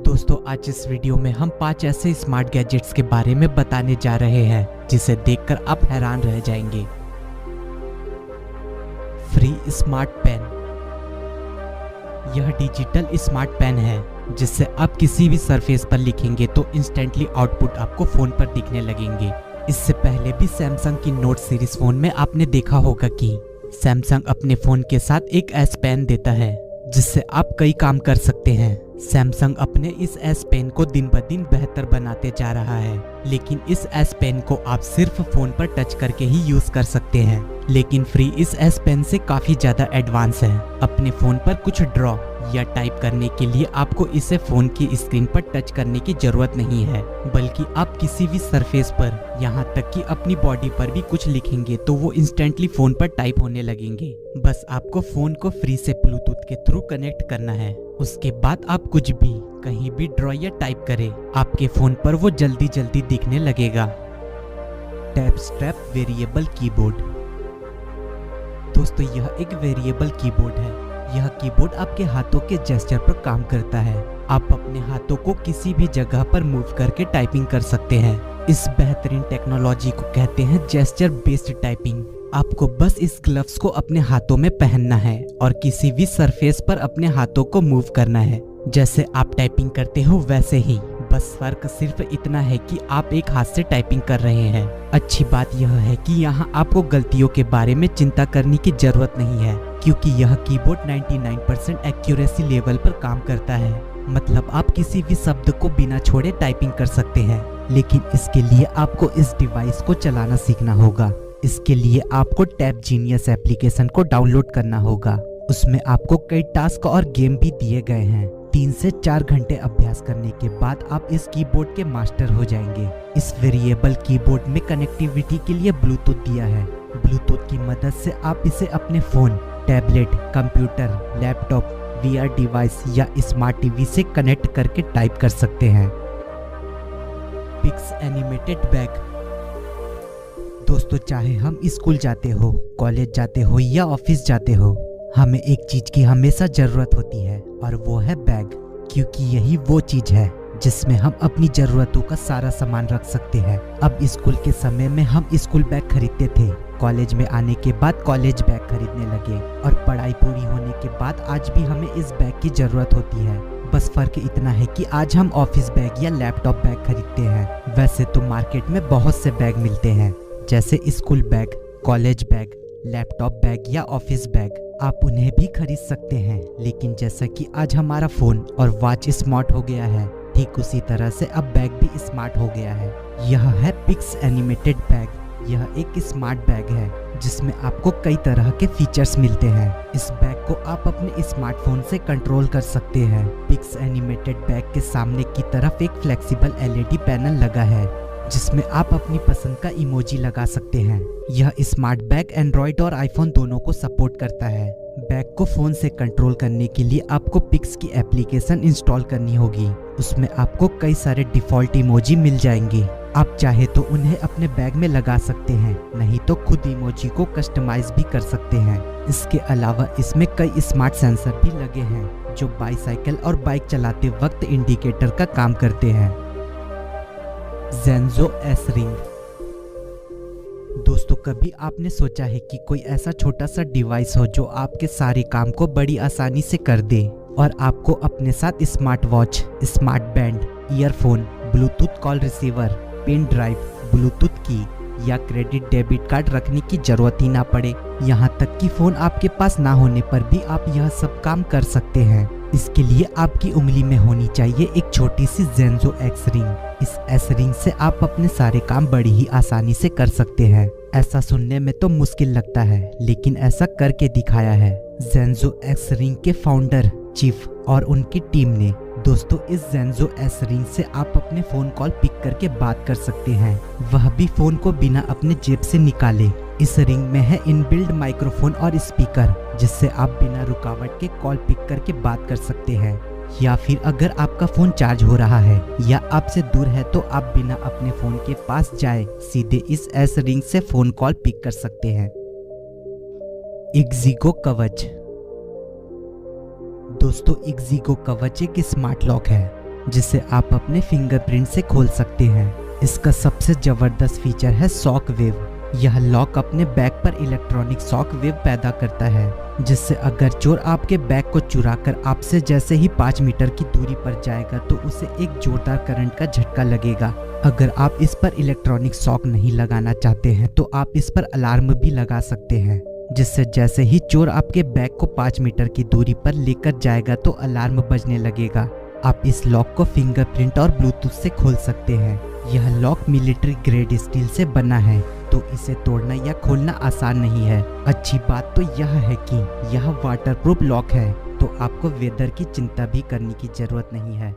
दोस्तों, आज इस वीडियो में हम 5 ऐसे स्मार्ट गैजेट्स के बारे में बताने जा रहे हैं जिसे देखकर आप हैरान रह जाएंगे। Free smart pen. यह डिजिटल स्मार्ट पेन है जिससे आप किसी भी सरफेस पर लिखेंगे तो इंस्टेंटली आउटपुट आपको फोन पर दिखने लगेंगे। इससे पहले भी सैमसंग की नोट सीरीज फोन में आपने देखा होगा कि सैमसंग अपने फोन के साथ एक एस पेन देता है जिससे आप कई काम कर सकते हैं। सैमसंग अपने इस एस पेन को दिन ब दिन बेहतर बनाते जा रहा है, लेकिन इस एस पेन को आप सिर्फ फोन पर टच करके ही यूज कर सकते हैं। लेकिन फ्री इस एस पेन से काफी ज्यादा एडवांस है। अपने फोन पर कुछ ड्रॉ या टाइप करने के लिए आपको इसे फोन की स्क्रीन पर टच करने की जरूरत नहीं है, बल्कि आप किसी भी सरफेस पर, यहाँ तक कि अपनी बॉडी पर भी कुछ लिखेंगे तो वो इंस्टेंटली फोन पर टाइप होने लगेंगे। बस आपको फोन को फ्री से ब्लूटूथ के थ्रू कनेक्ट करना है। उसके बाद आप कुछ भी कहीं भी ड्रॉ या टाइप करें, आपके फोन पर वो जल्दी जल्दी दिखने लगेगा। Tap strap variable keyboard. दोस्तों, यह एक वेरिएबल कीबोर्ड है। यह कीबोर्ड आपके हाथों के जेस्चर पर काम करता है। आप अपने हाथों को किसी भी जगह पर मूव करके टाइपिंग कर सकते हैं। इस बेहतरीन टेक्नोलॉजी को कहते हैं जेस्चर बेस्ड टाइपिंग। आपको बस इस ग्लव्स को अपने हाथों में पहनना है और किसी भी सरफेस पर अपने हाथों को मूव करना है। जैसे आप टाइपिंग करते हो वैसे ही, बस फर्क सिर्फ इतना है कि आप एक हाथ से टाइपिंग कर रहे हैं। अच्छी बात यह है कि यहाँ आपको गलतियों के बारे में चिंता करने की जरूरत नहीं है, क्योंकि यह कीबोर्ड 99% एक्यूरेसी लेवल पर काम करता है। मतलब आप किसी भी शब्द को बिना छोड़े टाइपिंग कर सकते हैं। लेकिन इसके लिए आपको इस डिवाइस को चलाना सीखना होगा। इसके लिए आपको टैब जीनियस एप्लीकेशन को डाउनलोड करना होगा। उसमें आपको कई टास्क और गेम भी दिए गए हैं। 3 से 4 घंटे अभ्यास करने के बाद आप इस कीबोर्ड के मास्टर हो जाएंगे। इस वेरिएबल कीबोर्ड में कनेक्टिविटी के लिए ब्लूटूथ दिया है। ब्लूटूथ की मदद से आप इसे अपने phone, tablet, computer, laptop, VR device या स्मार्ट टीवी से कनेक्ट करके टाइप कर सकते हैं। Pix animated bag. दोस्तों, चाहे हम स्कूल जाते हो, कॉलेज जाते हो या ऑफिस जाते हो, हमें एक चीज की हमेशा जरूरत होती है और वो है बैग। क्योंकि यही वो चीज है जिसमें हम अपनी जरूरतों का सारा सामान रख सकते हैं। अब स्कूल के समय में हम स्कूल बैग खरीदते थे, कॉलेज में आने के बाद कॉलेज बैग खरीदने लगे और पढ़ाई पूरी होने के बाद आज भी हमें इस बैग की जरूरत होती है। बस फर्क इतना है कि आज हम ऑफिस बैग या लैपटॉप बैग खरीदते हैं। वैसे तो मार्केट में बहुत से बैग मिलते हैं, जैसे school bag, college bag, laptop bag या ऑफिस बैग। आप उन्हें भी खरीद सकते हैं। लेकिन जैसा कि आज हमारा फोन और वॉच स्मार्ट हो गया है, ठीक उसी तरह से अब बैग भी स्मार्ट हो गया है। यह है पिक्स एनिमेटेड बैग। यह एक स्मार्ट बैग है जिसमें आपको कई तरह के फीचर्स मिलते हैं। इस बैग को आप अपने स्मार्टफोन से कंट्रोल कर सकते हैं। पिक्स एनिमेटेड बैग के सामने की तरफ एक फ्लेक्सिबल LED पैनल लगा है जिसमें आप अपनी पसंद का इमोजी लगा सकते हैं। यह स्मार्ट बैग एंड्रॉइड और आईफोन दोनों को सपोर्ट करता है। बैग को फोन से कंट्रोल करने के लिए आपको पिक्स की एप्लीकेशन इंस्टॉल करनी होगी। उसमें आपको कई सारे डिफॉल्ट इमोजी मिल जाएंगे। आप चाहे तो उन्हें अपने बैग में लगा सकते हैं, नहीं तो खुद इमोजी को कस्टमाइज भी कर सकते हैं। इसके अलावा इसमें कई स्मार्ट सेंसर भी लगे हैं जो बाईसाइकिल और बाइक चलाते वक्त इंडिकेटर का काम करते हैं। ज़ेंजो एस रिंग। दोस्तों, कभी आपने सोचा है कि कोई ऐसा छोटा सा डिवाइस हो जो आपके सारे काम को बड़ी आसानी से कर दे और आपको अपने साथ smart watch, smart band, earphone, Bluetooth call receiver, pen drive, Bluetooth की या क्रेडिट डेबिट कार्ड रखने की जरूरत ही ना पड़े। यहाँ तक कि फोन आपके पास ना होने पर भी आप यह सब काम कर सकते हैं। इसके लिए आपकी उंगली में होनी चाहिए एक छोटी सी ज़ेंजो एक्स रिंग। इस एस रिंग से आप अपने सारे काम बड़ी ही आसानी से कर सकते हैं। ऐसा सुनने में तो मुश्किल लगता है, लेकिन ऐसा करके दिखाया है ज़ेंजो एक्स रिंग के फाउंडर, चीफ और उनकी टीम ने। दोस्तों, इस ज़ेंजो एस रिंग से आप अपने फोन कॉल पिक करके बात कर सकते हैं, वह भी फोन को बिना अपने जेब से निकाले। इस रिंग में है इनबिल्ड माइक्रोफोन और स्पीकर, जिससे आप बिना रुकावट के कॉल पिक करके बात कर सकते हैं। या फिर अगर आपका फोन चार्ज हो रहा है या आपसे दूर है तो आप बिना अपने फोन के पास जाए सीधे इस एस रिंग से फोन कॉल पिक कर सकते हैं। इक्जिगो कवच। दोस्तों, इक्जिगो कवच एक स्मार्ट लॉक है जिसे आप अपने फिंगरप्रिंट से खोल सकते हैं। इसका सबसे जबरदस्त फीचर है शॉक वेव। यह लॉक अपने बैग पर इलेक्ट्रॉनिक शॉक वेव पैदा करता है, जिससे अगर चोर आपके बैग को चुराकर आपसे जैसे ही 5 मीटर की दूरी पर जाएगा तो उसे एक जोरदार करंट का झटका लगेगा। अगर आप इस पर इलेक्ट्रॉनिक शॉक नहीं लगाना चाहते हैं तो आप इस पर अलार्म भी लगा सकते हैं, जिससे जैसे ही चोर आपके बैग को 5 मीटर की दूरी पर लेकर जाएगा तो अलार्म बजने लगेगा। आप इस लॉक को फिंगरप्रिंट और ब्लूटूथ से खोल सकते हैं। यह लॉक मिलिट्री ग्रेड स्टील से बना है, तो इसे तोड़ना या खोलना आसान नहीं है। अच्छी बात तो यह है कि यह वाटरप्रूफ लॉक है, तो आपको वेदर की चिंता भी करने की जरूरत नहीं है।